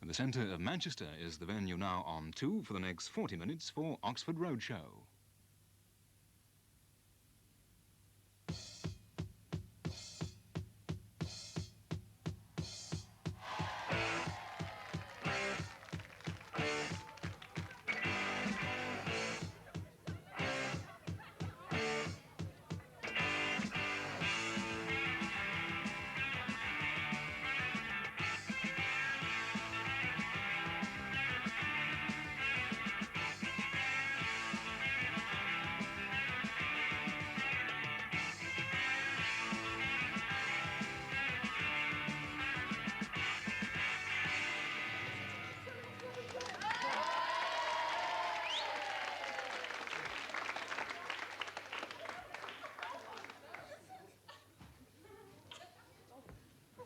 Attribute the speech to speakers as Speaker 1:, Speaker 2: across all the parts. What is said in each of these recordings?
Speaker 1: The centre of Manchester is the venue now on 2 for the next 40 minutes for Oxford Roadshow.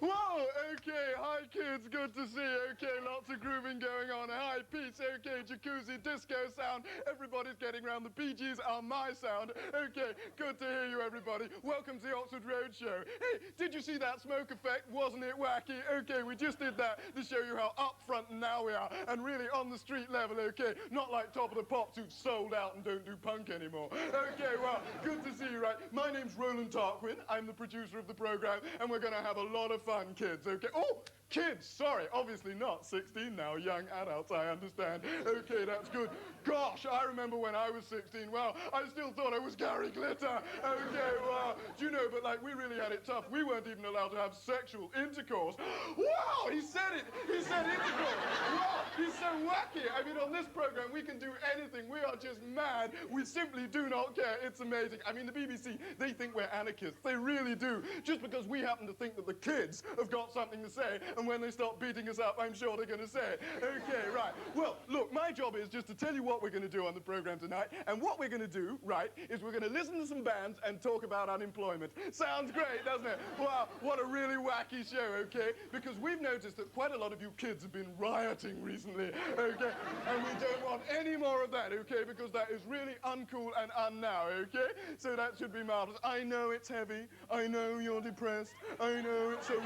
Speaker 2: Whoa, okay, hi kids, good to see you. Okay, lots of grooving going on. Hi, peace, okay, jacuzzi, disco sound. Everybody's getting round. The Bee Gees are my sound. Okay, good to hear you, everybody. Welcome to the Oxford Roadshow. Hey, did you see that smoke effect? Wasn't it wacky? Okay, we just did that to show you how up front and now we are, and really on the street level, okay? Not like Top of the Pops who've sold out and don't do punk anymore. Okay, well, good to see you, right? My name's Roland Tarquin. I'm the producer of the program, and we're going to have a lot of fun, kids, okay? Oh, kids, sorry, obviously not 16 now, young adults, I understand. Okay, that's good. Gosh, I remember when I was 16, well, I still thought I was Gary Glitter. Okay, well, do you know, but like, we really had it tough. We weren't even allowed to have sexual intercourse. Wow, he said it. He said intercourse. Wow, he's so wacky. I mean, on this program, we can do anything. We are just mad. We simply do not care. It's amazing. I mean, the BBC, they think we're anarchists. They really do. Just because we happen to think that the kids have got something to say, and when they start beating us up, I'm sure they're going to say it. Okay, right. Well, look, my job is just to tell you what we're going to do on the program tonight, and what we're going to do, right, is we're going to listen to some bands and talk about unemployment. Sounds great, doesn't it? Wow, what a really wacky show, okay? Because we've noticed that quite a lot of you kids have been rioting recently, okay? And we don't want any more of that, okay? Because that is really uncool and unnow, okay? So that should be marvelous. I know it's heavy. I know you're depressed. I know it's a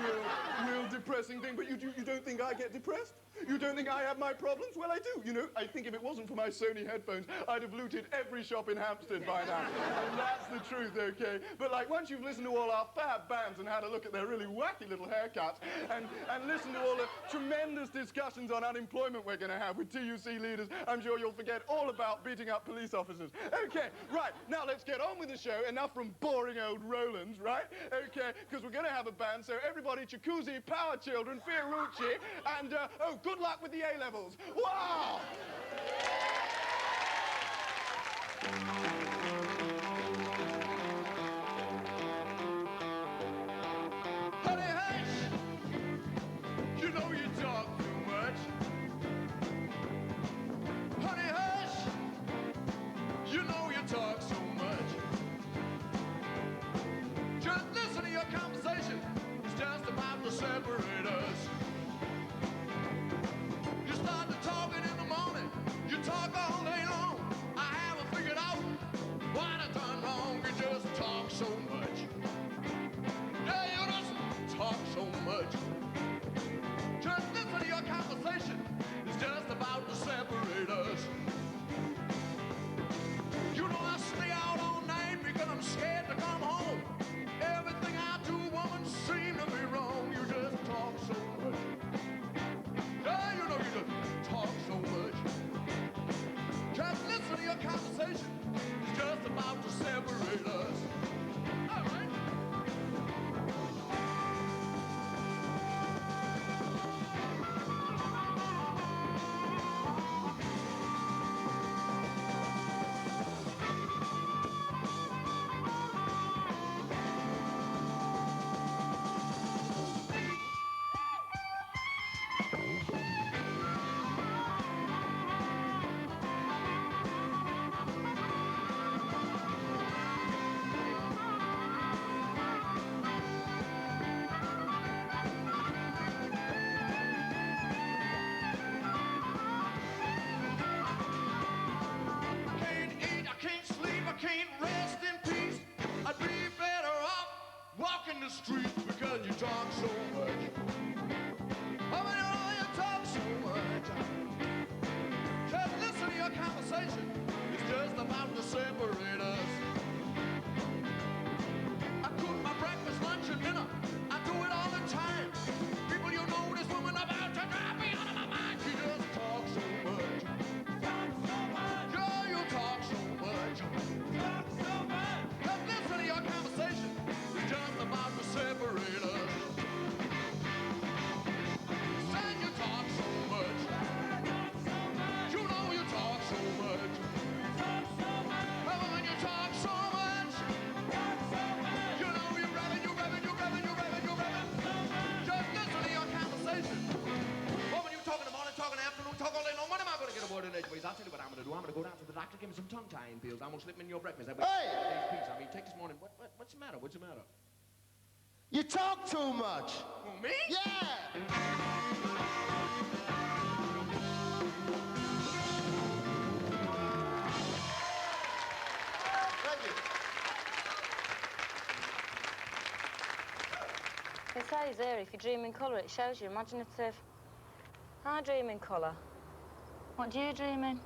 Speaker 2: real depressing thing, but you don't think I get depressed? You don't think I have my problems? Well, I do. You know, I think if it wasn't for my Sony headphones, I'd have looted every shop in Hampstead by now. And that's the truth, okay? But like, once you've listened to all our fab bands and had a look at their really wacky little haircuts and listened to all the tremendous discussions on unemployment we're going to have with TUC leaders, I'm sure you'll forget all about beating up police officers. Okay, right, now let's get on with the show. Enough from boring old Rolands, right? Okay, because we're going to have a band, so everybody, Jacuzzi, Power Children, Fiorucci, and, oh, good luck with the A-levels. Wow!
Speaker 3: Honey, hush! You know you talk too much. Honey, hush! You know you talk so much. Just listen to your conversation. It's just about to separate us. You start talking in the morning. You talk all day long. I haven't figured out I'll tell you what I'm going to do. I'm going to go down to the doctor, give me some tongue-tying pills. I'm going to slip them in your breakfast.
Speaker 2: Hey!
Speaker 3: I mean, take this morning. What's the matter? What's the matter?
Speaker 2: You talk too much.
Speaker 3: Oh, me?
Speaker 2: Yeah! Thank you.
Speaker 4: It says here, if you dream in colour, it shows you imaginative. I dream in colour. What do you dream in?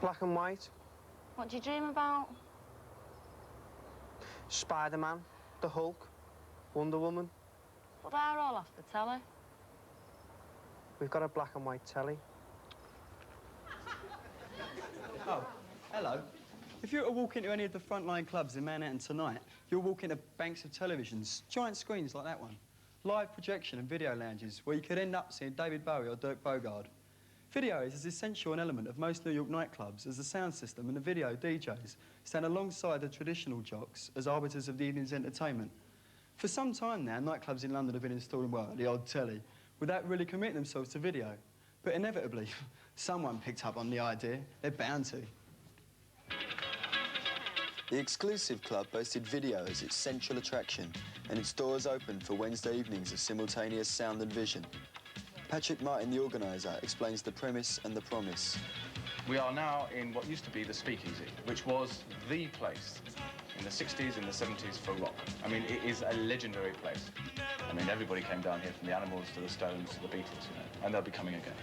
Speaker 5: Black and white.
Speaker 4: What do you dream about?
Speaker 5: Spider-Man, the Hulk, Wonder Woman.
Speaker 4: But they're all off the telly.
Speaker 5: We've got a black and white telly.
Speaker 6: Oh, hello. If you were to walk into any of the frontline clubs in Manhattan tonight, you'll walk into banks of televisions, giant screens like that one, live projection and video lounges where you could end up seeing David Bowie or Dirk Bogarde. Video is as essential an element of most New York nightclubs as the sound system, and the video DJs stand alongside the traditional jocks as arbiters of the evening's entertainment. For some time now, nightclubs in London have been installing, well, the odd telly, without really committing themselves to video. But inevitably, someone picked up on the idea. They're bound to.
Speaker 7: The exclusive club boasted video as its central attraction, and its doors opened for Wednesday evenings of simultaneous sound and vision. Patrick Martin, the organiser, explains the premise and the promise.
Speaker 8: We are now in what used to be the Speakeasy, which was the place in the 60s and the 70s for rock. I mean, it is a legendary place. I mean, everybody came down here, from the Animals to the Stones to the Beatles, you know, and they'll be coming again.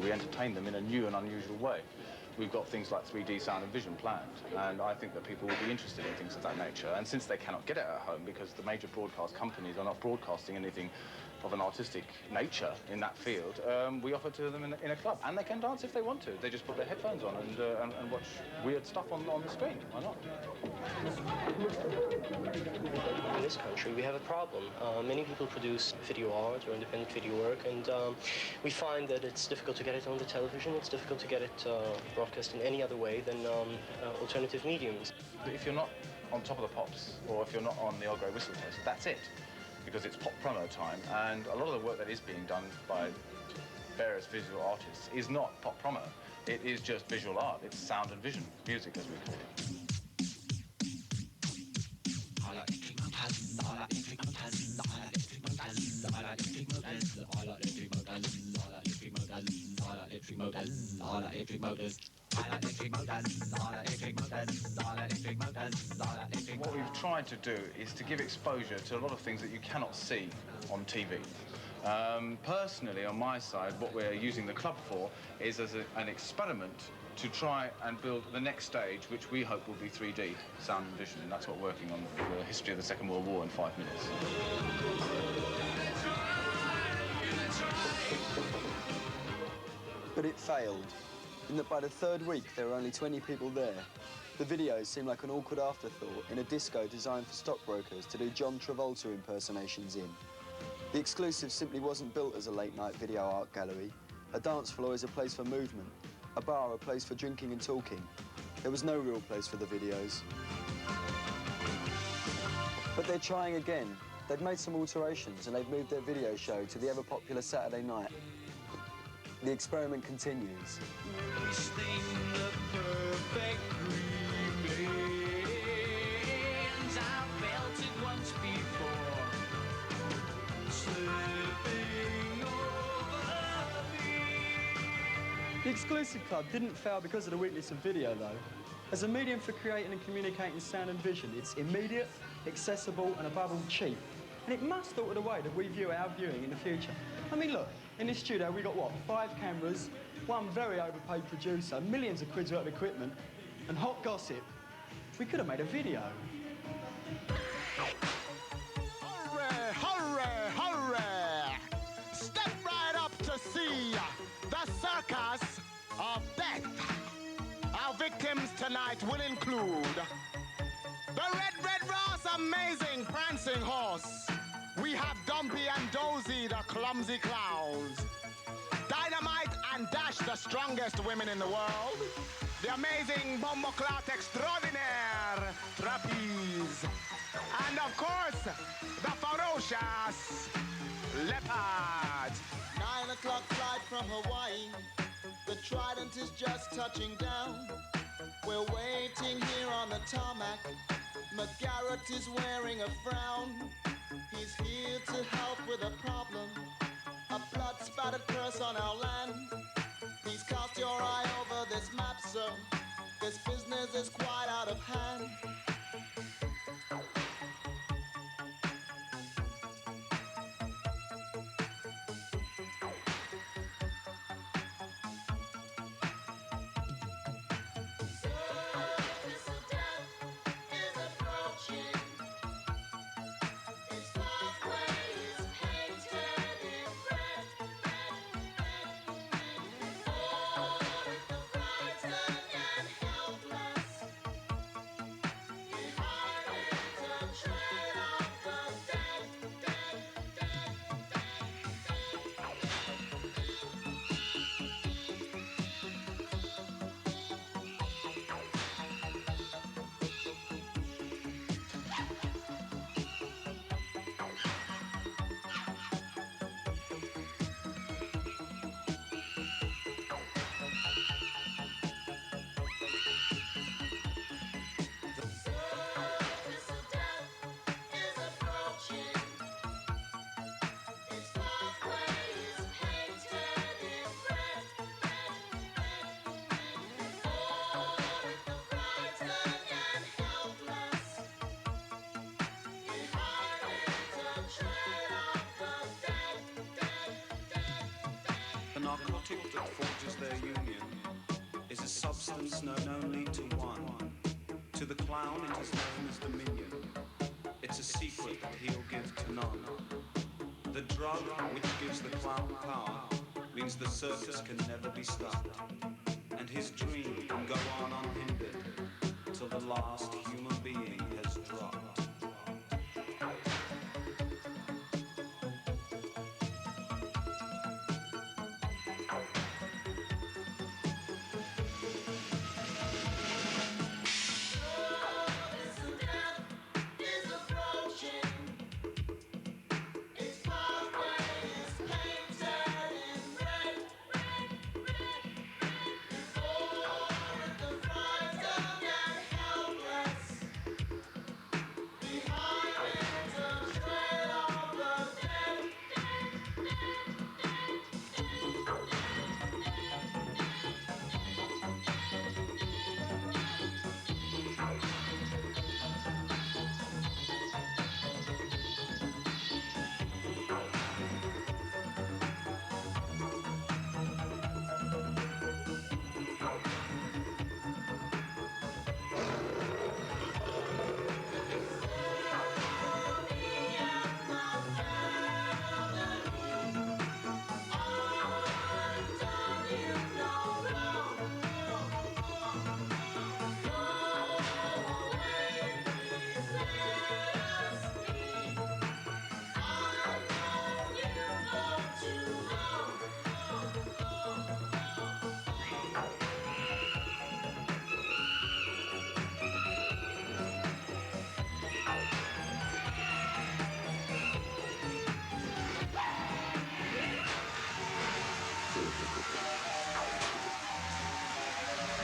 Speaker 8: We entertain them in a new and unusual way. We've got things like 3D sound and vision planned, and I think that people will be interested in things of that nature. And since they cannot get it at home because the major broadcast companies are not broadcasting anything of an artistic nature in that field, we offer to them in a club. And they can dance if they want to. They just put their headphones on and watch weird stuff on the screen. Why not?
Speaker 9: In this country, we have a problem. Many people produce video art or independent video work, and we find that it's difficult to get it on the television. It's difficult to get it broadcast in any other way than alternative mediums.
Speaker 8: If you're not on Top of the Pops, or if you're not on the Old Grey Whistle Test, that's it. Because it's pop promo time, and a lot of the work that is being done by various visual artists is not pop promo. It is just visual art. It's sound and vision, music as we call it. What we've tried to do is to give exposure to a lot of things that you cannot see on TV. Personally, on my side, what we're using the club for is as an experiment to try and build the next stage, which we hope will be 3D sound and vision, and that's what we're working on, the history of the Second World War in 5 minutes.
Speaker 7: But it failed, in that by the third week there were only 20 people there. The videos seemed like an awkward afterthought in a disco designed for stockbrokers to do John Travolta impersonations in. The exclusive simply wasn't built as a late-night video art gallery. A dance floor is a place for movement, a bar a place for drinking and talking. There was no real place for the videos. But they're trying again. They've made some alterations and they've moved their video show to the ever-popular Saturday night. The experiment continues.
Speaker 6: The exclusive club didn't fail because of the weakness of video, though. As a medium for creating and communicating sound and vision, it's immediate, accessible, and above all, cheap. And it must alter the way that we view our viewing in the future. I mean, look, in this studio, we got, what, 5 cameras, one very overpaid producer, millions of quid's worth of equipment, and hot gossip. We could have made a video.
Speaker 2: Hurry, hurry, hurry! Step right up to see the circus of death. Our victims tonight will include the Red Ross Amazing Prancing Horse. We have Dumpy and Dozy, the clumsy clowns. Dynamite and Dash, the strongest women in the world. The amazing Bomboclat Extraordinaire Trapeze. And the
Speaker 3: delicious leopard.
Speaker 10: 9 o'clock flight from Hawaii. The Trident is just touching down. We're waiting here on the tarmac. McGarrett is wearing a frown. He's here to help with a problem. A blood-spattered curse on our land. Please cast your eye over this map, sir. This business is quite out of hand.
Speaker 11: The narcotic that forges their union is a substance known only to one. To the clown it is known as dominion. It's a secret that he'll give to none. The drug which gives the clown power means the circus can never be stopped. And his dream can go on unhindered till the last human being has dropped.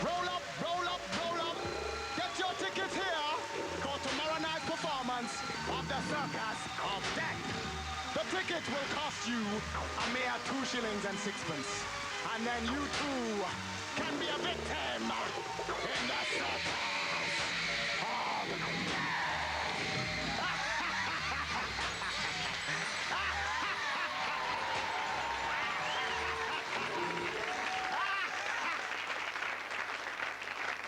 Speaker 3: Roll up, roll up, roll up. Get your tickets here for tomorrow night's performance of the Circus of Death. The ticket will cost you a mere 2 shillings and 6pence. And then you too can be a victim in the Circus of Death.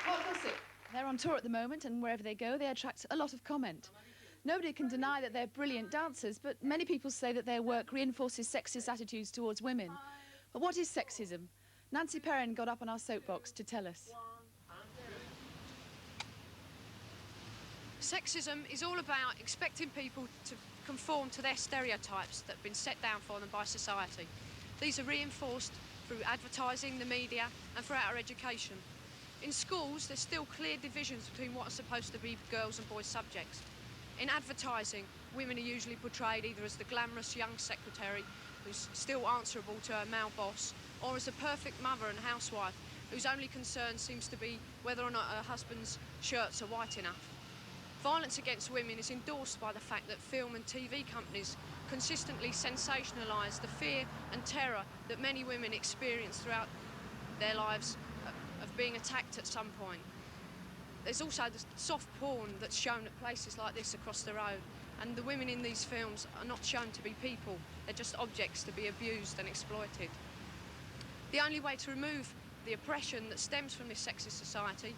Speaker 12: What was it? They're on tour at the moment, and wherever they go, they attract a lot of comment. Nobody can deny that they're brilliant dancers, but many people say that their work reinforces sexist attitudes towards women. But what is sexism? Nancy Perrin got up on our soapbox to tell us.
Speaker 13: Sexism is all about expecting people to conform to their stereotypes that have been set down for them by society. These are reinforced through advertising, the media, and throughout our education. In schools, there's still clear divisions between what are supposed to be girls' and boys' subjects. In advertising, women are usually portrayed either as the glamorous young secretary who's still answerable to her male boss, or as a perfect mother and housewife whose only concern seems to be whether or not her husband's shirts are white enough. Violence against women is endorsed by the fact that film and TV companies consistently sensationalise the fear and terror that many women experience throughout their lives of being attacked at some point. There's also the soft porn that's shown at places like this across the road, and the women in these films are not shown to be people, they're just objects to be abused and exploited. The only way to remove the oppression that stems from this sexist society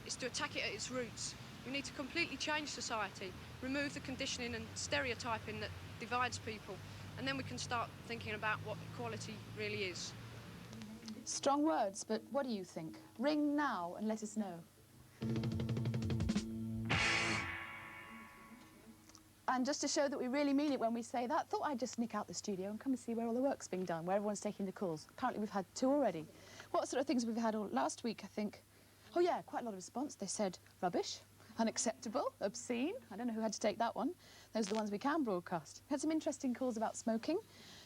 Speaker 13: is to attack it at its roots. We need to completely change society, remove the conditioning and stereotyping that divides people, and then we can start thinking about what equality really is.
Speaker 12: Strong words, but what do you think? Ring now and let us know. And just to show that we really mean it when we say that, thought I'd just nick out the studio and come and see where all the work's being done, where everyone's taking the calls. Apparently we've had 2 already. What sort of things we've had last week, I think? Oh yeah, quite a lot of response. They said rubbish, unacceptable, obscene. I don't know who had to take that one. Those are the ones we can broadcast. We had some interesting calls about smoking.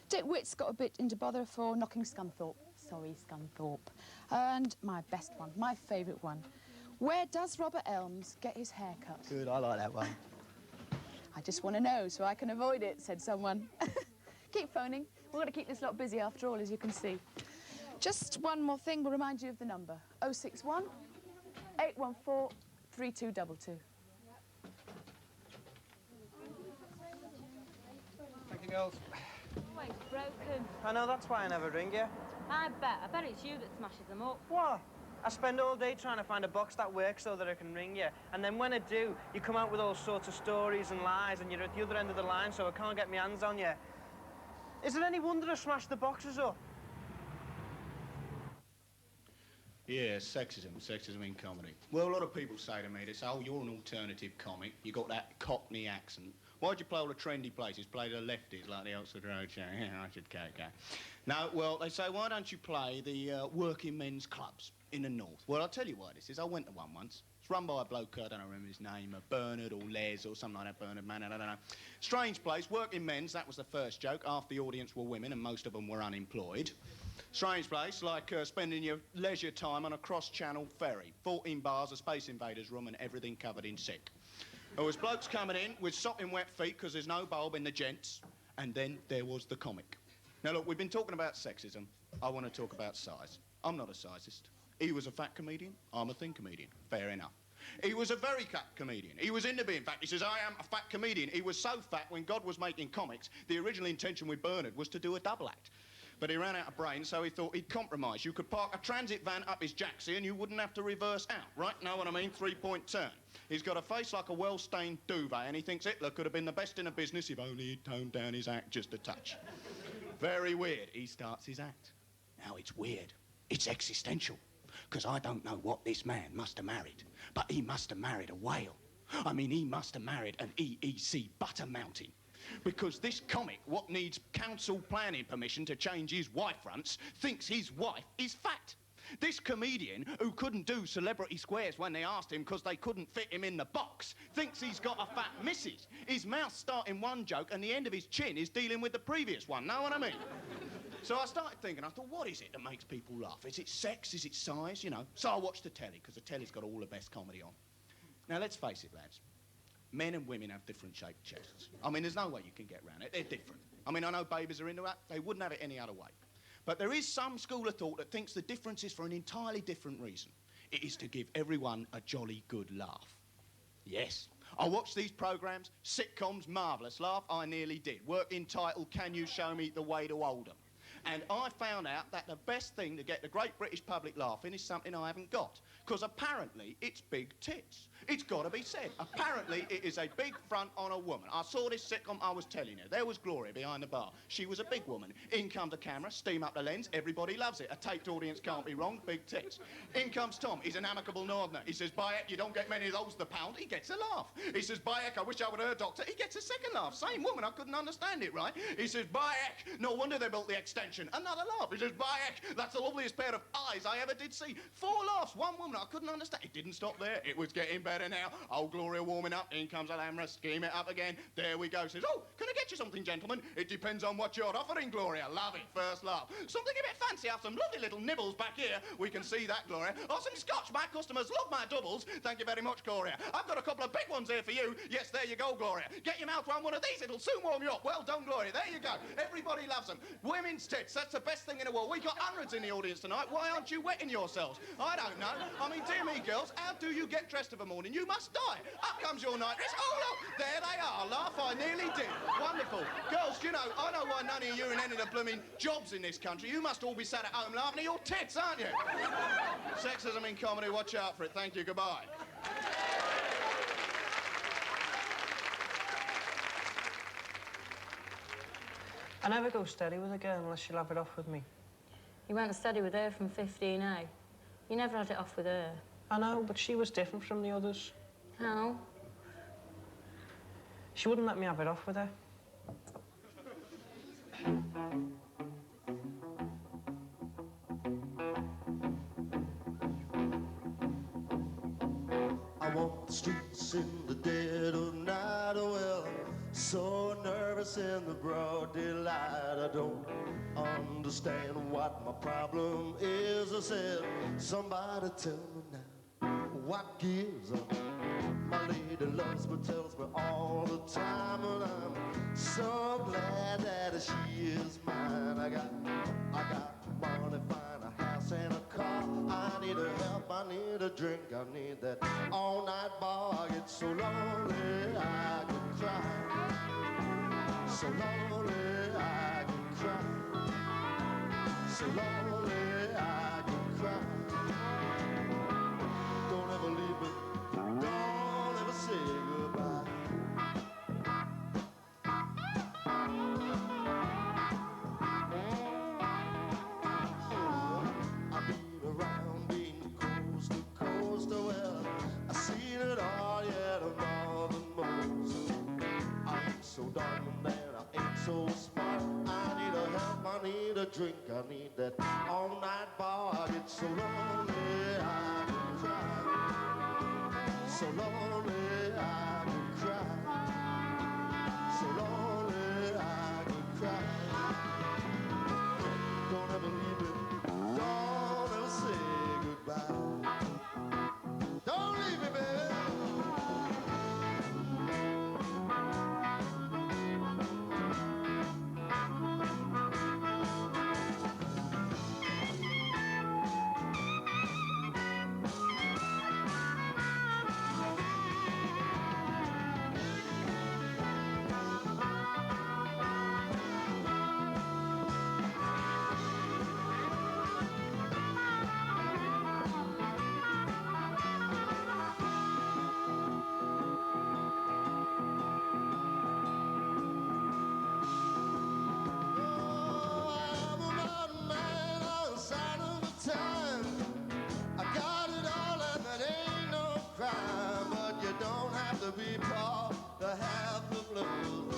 Speaker 12: Dick Witt's got a bit into bother for knocking Scunthorpe. Sorry, Scunthorpe. And my best one, my favourite one. Where does Robert Elms get his hair cut?
Speaker 5: Good, I like that one.
Speaker 12: I just want to know so I can avoid it, said someone. Keep phoning. We're going to keep this lot busy after all, as you can see. Just one more thing, we'll remind you of the number. 061 814 3222.
Speaker 5: Thank you, girls.
Speaker 4: Oh, it's broken.
Speaker 5: I know, that's why I never ring you.
Speaker 4: I bet it's you that smashes them up.
Speaker 5: What? I spend all day trying to find a box that works so that I can ring you. And then when I do, you come out with all sorts of stories and lies and you're at the other end of the line, so I can't get my hands on you. Is it any wonder I smashed the boxes up?
Speaker 14: Yeah, sexism in comedy. Well, a lot of people say to me, they say, oh, you're an alternative comic, you got that Cockney accent. Why'd you play all the trendy places, play the lefties like the Oxford Road Show? Yeah, I should go. No, well, they say, why don't you play the working men's clubs in the north? Well, I'll tell you why this is. I went to one once. It's run by a bloke, I don't remember his name, Bernard or Les or something like that, Bernard Mann, I don't know. Strange place, working men's, that was the first joke. Half the audience were women and most of them were unemployed. Strange place, like spending your leisure time on a cross-channel ferry. 14 bars, a Space Invaders room and everything covered in sick. There was blokes coming in with sopping wet feet because there's no bulb in the gents, and then there was the comic. Now look, we've been talking about sexism. I want to talk about size. I'm not a sizist. He was a fat comedian, I'm a thin comedian. Fair enough. He was a very fat comedian. He was into being fat. He says, I am a fat comedian. He was so fat when God was making comics, the original intention with Bernard was to do a double act. But he ran out of brains, so he thought he'd compromise. You could park a transit van up his jacksie and you wouldn't have to reverse out, right? Know what I mean? 3-point turn. He's got a face like a well-stained duvet, and he thinks Hitler could have been the best in the business if only he'd toned down his act just a touch. Very weird. He starts his act. Now, it's weird. It's existential. Because I don't know what this man must have married, but he must have married a whale. I mean, he must have married an EEC butter mountain. Because this comic, what needs council planning permission to change his wife fronts, thinks his wife is fat. This comedian, who couldn't do celebrity squares when they asked him because they couldn't fit him in the box, thinks he's got a fat missus. His mouth's starting one joke and the end of his chin is dealing with the previous one, know what I mean? So I started thinking, I thought, what is it that makes people laugh? Is it sex? Is it size? You know. So I watched the telly, because the telly's got all the best comedy on. Now, let's face it, lads. Men and women have different shaped chests. I mean, there's no way you can get around it. They're different. I mean, I know babies are into that. They wouldn't have it any other way. But there is some school of thought that thinks the difference is for an entirely different reason. It is to give everyone a jolly good laugh. Yes. I watched these programmes, sitcoms, marvellous laugh, I nearly did. Work entitled, Can You Show Me the Way to Oldham? And I found out that the best thing to get the great British public laughing is something I haven't got. Because apparently it's big tits. It's got to be said. Apparently it is a big front on a woman. I saw this sitcom, I was telling you. There was Gloria behind the bar. She was a big woman. In comes the camera, steam up the lens, everybody loves it. A taped audience can't be wrong, big tits. In comes Tom, he's an amicable northerner. He says, Bayek, you don't get many of those the pound. He gets a laugh. He says, Bayek, I wish I were her doctor. He gets a second laugh. Same woman, I couldn't understand it, right? He says, Bayek, no wonder they built the extension mansion. Another laugh. He says, by heck, that's the loveliest pair of eyes I ever did see. 4 laughs, 1 woman. I couldn't understand. It didn't stop there. It was getting better now. Old Gloria warming up. In comes Alhambra, scheme it up again. There we go. Says, oh, can I get you something, gentlemen? It depends on what you're offering, Gloria. Love it. First laugh. Something a bit fancy. Have some lovely little nibbles back here. We can see that, Gloria. Oh, some scotch. My customers love my doubles. Thank you very much, Gloria. I've got a couple of big ones here for you. Yes, there you go, Gloria. Get your mouth around one of these. It'll soon warm you up. Well done, Gloria. There you go. Everybody loves them. Women's tits. That's the best thing in the world. We got hundreds in the audience tonight. Why aren't you wetting yourselves? I don't know. I mean, dear me, girls, how do you get dressed of a morning? You must die. Up comes your night dress. Oh, look, there they are. Laugh, I nearly did. Wonderful. Girls, you know, I know why none of you are in any of the blooming jobs in this country. You must all be sat at home laughing at your tits, aren't you? Sexism in comedy, watch out for it. Thank you, goodbye.
Speaker 5: I never go steady with a girl unless she'll have it off with me.
Speaker 4: You went steady with her from 15A. You never had it off with her.
Speaker 5: I know, but she was different from the others.
Speaker 4: How?
Speaker 5: She wouldn't let me have it off with her.
Speaker 15: I walk the streets in the dead of night, well, so nervous in the broad daylight. I don't understand what my problem is. I said, somebody tell me now, what gives up? My lady loves me, tells me all the time, and I'm so glad that she is mine. I got money, fine, a house and a car. I need her help, I need a drink, I need that all-night bar. I get so lonely, I can cry. So lonely, I can cry. So lonely, I can cry. Don't ever leave me, don't ever say goodbye. I've been around, been coast to coast, well, I've seen it all, yet more than most. I ain't so dumb and I ain't so smart. I need a help, I need a drink, I need that all-night bar. I get so lonely, I can cry. So lonely, I can cry. So lonely, I can cry. Don't ever leave me, don't ever say goodbye. Don't leave me, baby. Be part to have the blues.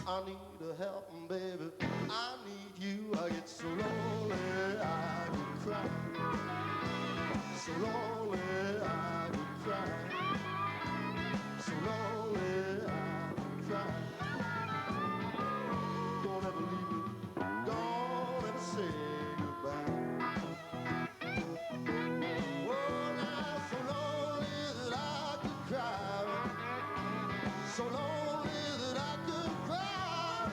Speaker 15: I need a helping, baby. I need you. I get so lonely, I can cry. So lonely, I can cry. So lonely, I can cry. Don't ever leave me. Don't ever say goodbye. Oh, now so lonely that I could cry. So lonely that I could cry.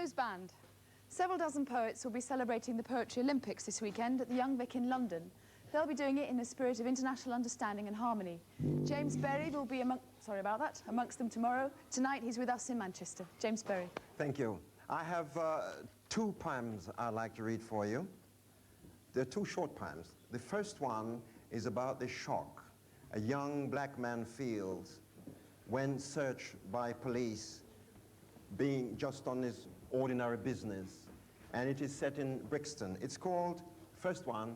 Speaker 12: Gallows Band. Several dozen poets will be celebrating the Poetry Olympics this weekend at the Young Vic in London. They'll be doing it in a spirit of international understanding and harmony. James Berry will be amongst them tomorrow. Tonight he's with us in Manchester. James Berry.
Speaker 16: Thank you. I have two poems I'd like to read for you. They're two short poems. The first one is about the shock a young black man feels when searched by police, being just on his ordinary business. And it is set in Brixton. It's called, first one,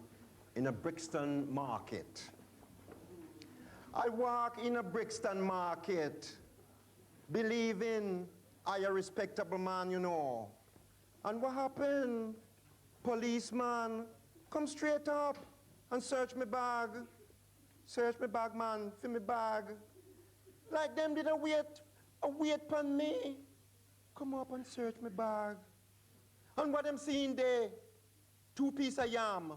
Speaker 16: In a Brixton Market. I walk in a Brixton market, believing I a respectable man, you know. And what happened? Policeman come straight up and search me bag. Search me bag, man, for me bag. Like them did a wait pon me. Come up and search me bag. And what them seeing there? 2 pieces of yam,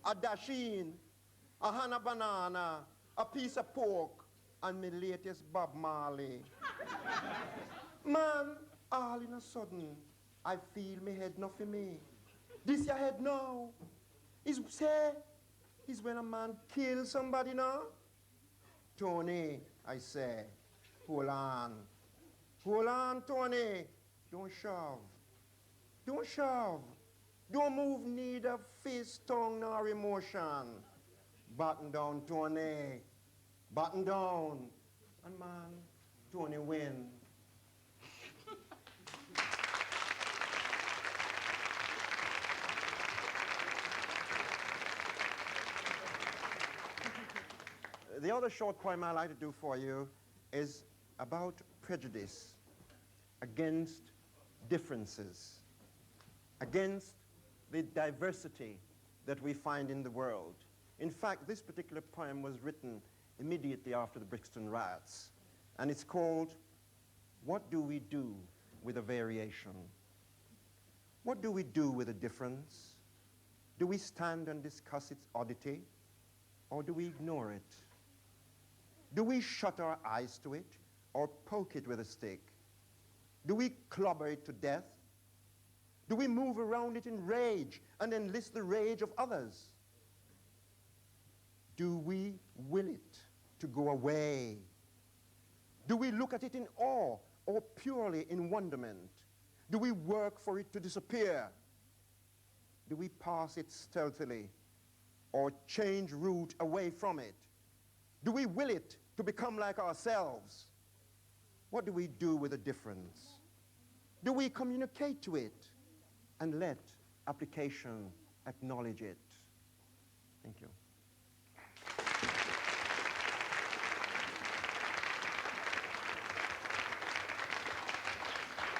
Speaker 16: a dasheen, a Hannah banana, a piece of pork, and my latest Bob Marley. Man, all in a sudden, I feel me head not for me. This your head now. Is when a man kills somebody now. Tony, I say, hold on. Hold on, Tony. Don't shove. Don't shove. Don't move neither fist, tongue, nor emotion. Button down, Tony. Button down. And man, Tony win. The other short poem I'd like to do for you is about prejudice against differences, against the diversity that we find in the world. In fact, this particular poem was written immediately after the Brixton riots, and it's called, What Do We Do with a Variation? What do we do with a difference? Do we stand and discuss its oddity, or do we ignore it? Do we shut our eyes to it, or poke it with a stick? Do we clobber it to death? Do we move around it in rage and enlist the rage of others? Do we will it to go away? Do we look at it in awe or purely in wonderment? Do we work for it to disappear? Do we pass it stealthily or change route away from it? Do we will it to become like ourselves? What do we do with a difference? Do we communicate to it and let application acknowledge it? Thank you.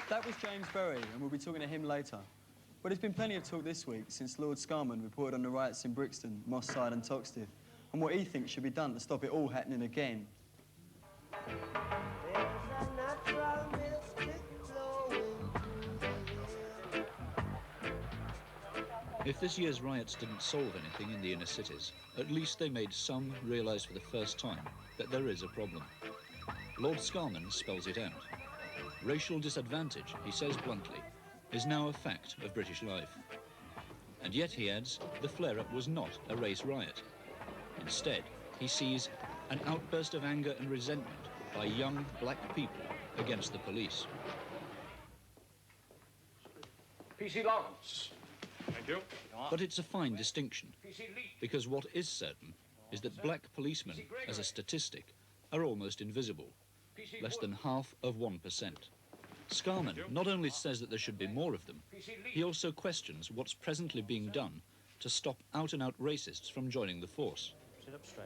Speaker 6: That was James Berry, and we'll be talking to him later. But there's been plenty of talk this week since Lord Scarman reported on the riots in Brixton, Moss Side and Toxteth, and what he thinks should be done to stop it all happening again.
Speaker 17: If this year's riots didn't solve anything in the inner cities, at least they made some realise for the first time that there is a problem. Lord Scarman spells it out. Racial disadvantage, he says bluntly, is now a fact of British life. And yet, he adds, the flare-up was not a race riot. Instead, he sees an outburst of anger and resentment by young black people against the police.
Speaker 18: PC Lawrence. Thank you.
Speaker 17: But it's a fine distinction, because what is certain is that black policemen, as a statistic, are almost invisible, less than half of 1%. Scarman not only says that there should be more of them, he also questions what's presently being done to stop out-and-out racists from joining the force.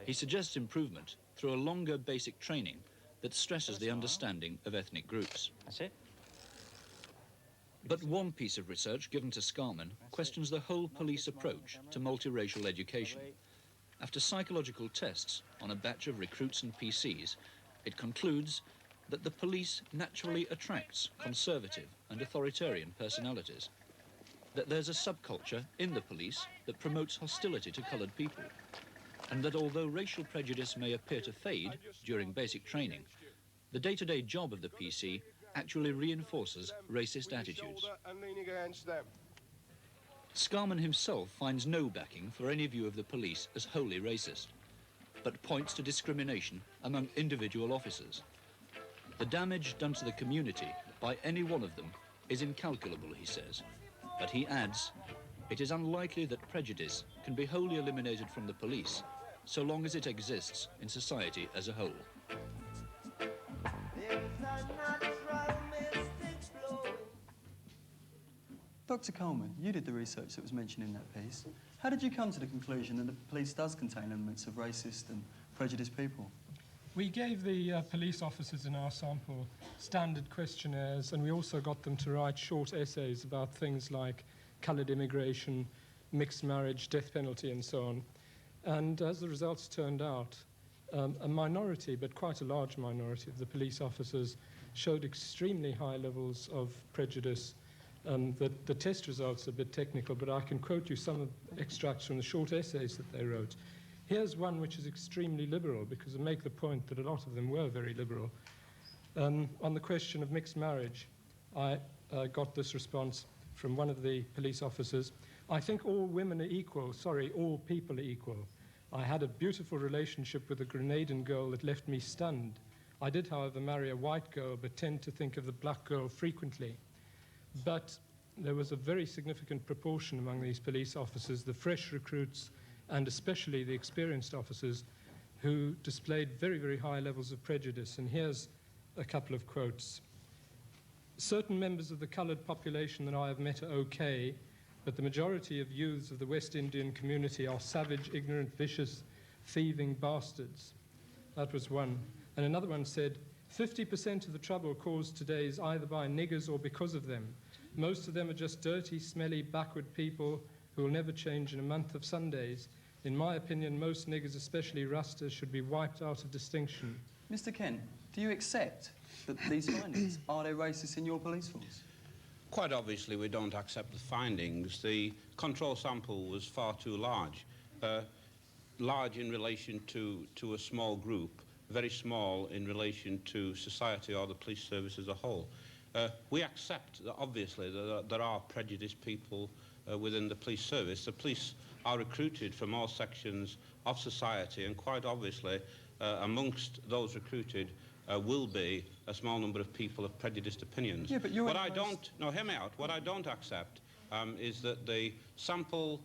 Speaker 17: He suggests improvement through a longer basic training that stresses the understanding of ethnic groups.
Speaker 5: That's it.
Speaker 17: But one piece of research given to Scarman questions the whole police approach to multiracial education. After psychological tests on a batch of recruits and PCs, it concludes that the police naturally attracts conservative and authoritarian personalities, that there's a subculture in the police that promotes hostility to coloured people, and that although racial prejudice may appear to fade during basic training, the day-to-day job of the PC actually reinforces racist attitudes.
Speaker 19: And lean against them.
Speaker 17: Scarman himself finds no backing for any view of the police as wholly racist, but points to discrimination among individual officers. The damage done to the community by any one of them is incalculable, he says, but he adds, it is unlikely that prejudice can be wholly eliminated from the police so long as it exists in society as a whole.
Speaker 6: Dr. Coleman, you did the research that was mentioned in that piece. How did you come to the conclusion that the police does contain elements of racist and prejudiced people?
Speaker 20: We gave the police officers in our sample standard questionnaires, and we also got them to write short essays about things like coloured immigration, mixed marriage, death penalty, and so on. And as the results turned out, a minority, but quite a large minority of the police officers showed extremely high levels of prejudice. The test results are a bit technical, but I can quote you some of extracts from the short essays that they wrote. Here's one which is extremely liberal, because I make the point that a lot of them were very liberal. On the question of mixed marriage, I got this response from one of the police officers. I think all women are equal. Sorry, all people are equal. I had a beautiful relationship with a Grenadian girl that left me stunned. I did, however, marry a white girl, but tend to think of the black girl frequently. But there was a very significant proportion among these police officers, the fresh recruits, and especially the experienced officers, who displayed very, very high levels of prejudice. And here's a couple of quotes. Certain members of the coloured population that I have met are okay, but the majority of youths of the West Indian community are savage, ignorant, vicious, thieving bastards. That was one. And another one said, 50% of the trouble caused today is either by niggers or because of them. Most of them are just dirty, smelly, backward people who will never change in a month of Sundays. In my opinion, most niggers, especially rusters, should be wiped out of distinction.
Speaker 6: Mr. Kent, do you accept that these findings, are they racist in your police force?
Speaker 21: Quite obviously, we don't accept the findings. The control sample was far too large. Large in relation to a small group, very small in relation to society or the police service as a whole. We accept that, obviously, that there are prejudiced people within the police service. The police are recruited from all sections of society, and quite obviously, amongst those recruited will be a small number of people of prejudiced opinions.
Speaker 6: Yeah, but you're
Speaker 21: no, hear me out. What I don't accept is that the sample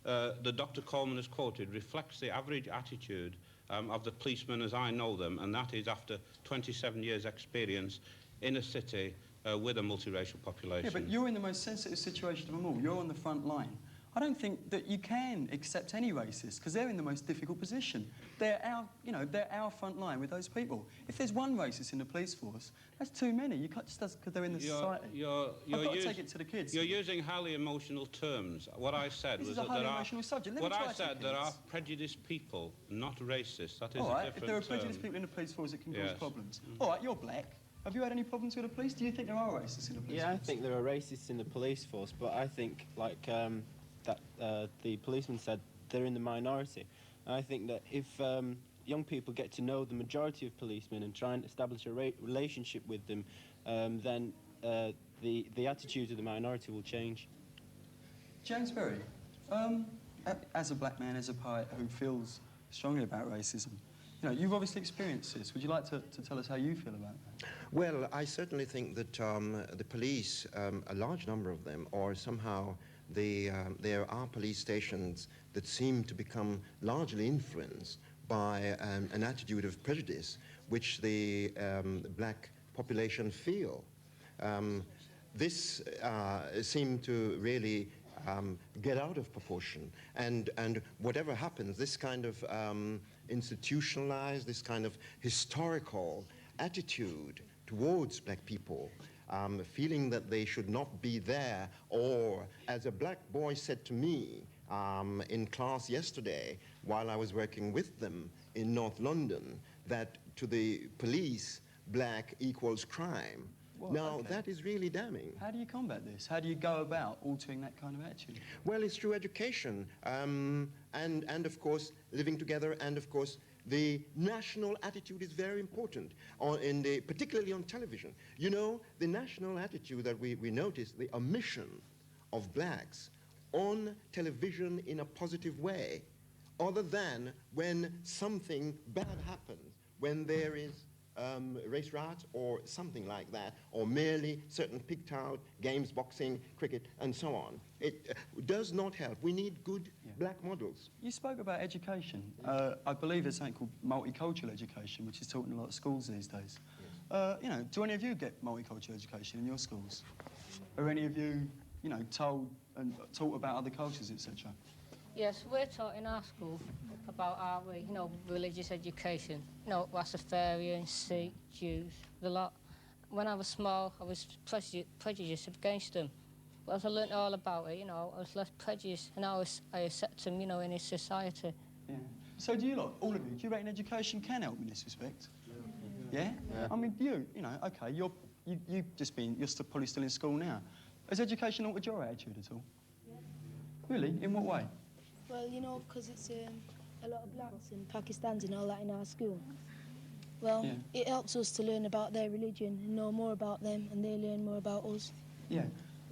Speaker 21: that Dr. Coleman has quoted reflects the average attitude of the policemen as I know them, and that is after 27 years' experience in a city with a multiracial population.
Speaker 6: Yeah, but you're in the most sensitive situation of them all. You're on the front line. I don't think that you can accept any racists, because they're in the most difficult position. They're our front line with those people. If there's one racist in the police force, that's too many. You can't just, because they're in the society. I've got to take it to the kids.
Speaker 21: You're using highly emotional terms. What I said was that there are prejudiced people, not racist. That is
Speaker 6: all right,
Speaker 21: a different
Speaker 6: if there are
Speaker 21: term.
Speaker 6: prejudiced people in the police force, it can
Speaker 21: Yes.
Speaker 6: cause problems. All right, you're black. Have you had any problems with the police? Do you think there are racists in the police force?
Speaker 22: Yeah, I think there are racists in the police force, but I think, like the policeman said, they're in the minority. And I think that if young people get to know the majority of policemen and try and establish a relationship with them, then the attitude of the minority will change.
Speaker 6: James Berry, as a black man, as a poet who feels strongly about racism, you know, you've obviously experienced this. Would you like to tell us how you feel about that?
Speaker 16: Well, I certainly think that the police, a large number of them, are somehow there are police stations that seem to become largely influenced by an attitude of prejudice which the black population feel. This seemed to really get out of proportion, and whatever happens, this kind of institutionalized, this kind of historical attitude towards black people, feeling that they should not be there, or as a black boy said to me in class yesterday while I was working with them in North London, that to the police, black equals crime.
Speaker 6: Well,
Speaker 16: now,
Speaker 6: okay.
Speaker 16: that is really damning.
Speaker 6: How do you combat this? How do you go about altering that kind of attitude?
Speaker 16: Well, it's through education, and of course, living together, and of course, the national attitude is very important, particularly on television. You know, the national attitude that we notice, the omission of blacks on television in a positive way, other than when something bad happens, when there is race riots or something like that, or merely certain picked out games, boxing, cricket, and so on. It does not help. We need good black models.
Speaker 6: You spoke about education. I believe there's something called multicultural education, which is taught in a lot of schools these days. You know, do any of you get multicultural education in your schools? Are any of you, you know, taught about other cultures, etc.?
Speaker 1: Yes, we're taught in our school about our, you know, religious education. You know, Rastafarians, Sikh, Jews, the lot. When I was small, I was prejudiced against them. But as I learnt all about it, you know, I was less prejudiced, and I accept them, you know, in his society.
Speaker 6: Yeah. So do you lot, all of you, do you reckon education can help in this respect? Yeah? I mean, you know, okay, you're probably still in school now. Has education altered your attitude at all? Yeah. Really? In what way?
Speaker 19: Well, you know, because it's a lot of blacks and Pakistanis and all that in our school. Well, it helps us to learn about their religion and know more about them, and they learn more about us.
Speaker 6: Yeah.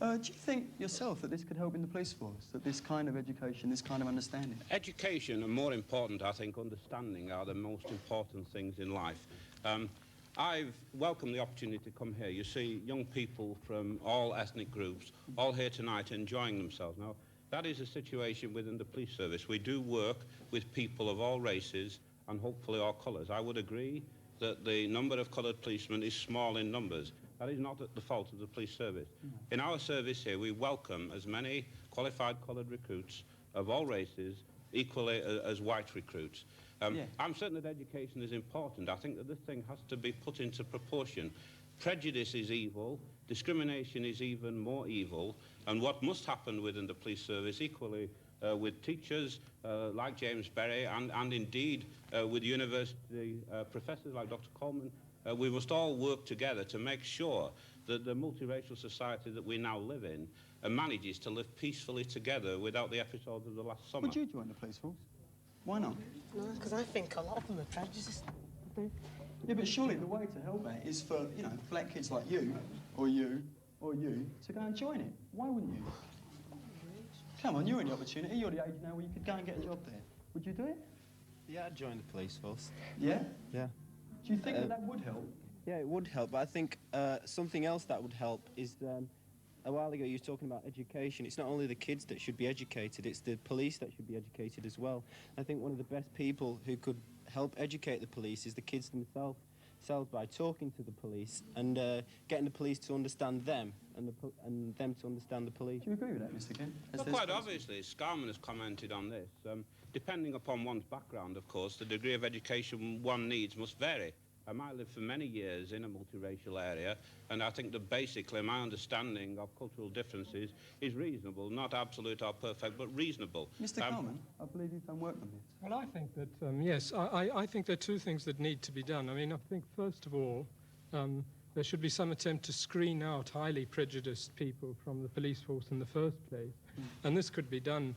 Speaker 6: Do you think yourself that this could help in the police force, that this kind of education, this kind of understanding?
Speaker 21: Education, and more important, I think, understanding are the most important things in life. I've welcomed the opportunity to come here. You see young people from all ethnic groups, all here tonight enjoying themselves. Now, that is a situation within the police service. We do work with people of all races and hopefully all colours. I would agree that the number of coloured policemen is small in numbers. That is not at the fault of the police service. In our service here, we welcome as many qualified coloured recruits of all races equally as white recruits. I'm certain that education is important. I think that this thing has to be put into proportion. Prejudice is evil, discrimination is even more evil, and what must happen within the police service equally with teachers like James Berry and indeed with university professors like Dr. Coleman, we must all work together to make sure that the multiracial society that we now live in manages to live peacefully together without the episodes of the last summer.
Speaker 6: Would you join the police force? Why not?
Speaker 23: No, because I think a lot of them are prejudiced.
Speaker 6: Yeah, but surely the way to help that is for, you know, black kids like you, or you, to go and join it. Why wouldn't you? Come on, you're in the opportunity. You're the age now where you could go and get a job there. Would you do it?
Speaker 22: Yeah, I'd join the police force.
Speaker 6: Yeah?
Speaker 22: Yeah.
Speaker 6: Do you think that would help?
Speaker 22: Yeah, it would help, but I think something else that would help is a while ago you were talking about education. It's not only the kids that should be educated, it's the police that should be educated as well. I think one of the best people who could help educate the police is the kids themselves by talking to the police and getting the police to understand them and them to understand the police.
Speaker 6: Do you agree with that, Mr. Kent?
Speaker 21: Well, quite obviously, Scarman has commented on this. Depending upon one's background, of course, the degree of education one needs must vary. I might live for many years in a multiracial area, and I think that basically my understanding of cultural differences is reasonable, not absolute or perfect, but reasonable.
Speaker 6: Mr. Coleman, I believe you've done work on this.
Speaker 20: Well, I think that, yes, I think there are two things that need to be done. I mean, I think, first of all, there should be some attempt to screen out highly prejudiced people from the police force in the first place. And this could be done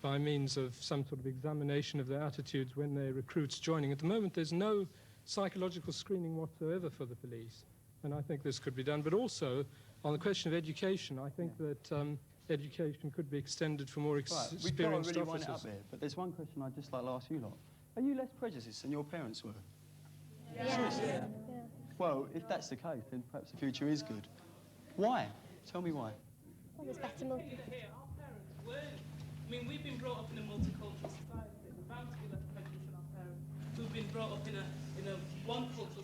Speaker 20: by means of some sort of examination of their attitudes when they're recruits joining. At the moment, there's no psychological screening whatsoever for the police, and I think this could be done. But also, on the question of education, I think that education could be extended for more experienced
Speaker 6: we can't really
Speaker 20: officers.
Speaker 6: wind it up there, but there's one question I'd just like to ask you lot. Are you less prejudiced than your parents were?
Speaker 19: Yeah.
Speaker 6: Well, if that's the case, then perhaps the future is good. Why? Tell me why.
Speaker 19: Well, there's better money.
Speaker 24: I mean, we've been brought up in a multicultural society. We're bound to be less prejudiced than our parents, who've been brought up in a one cultural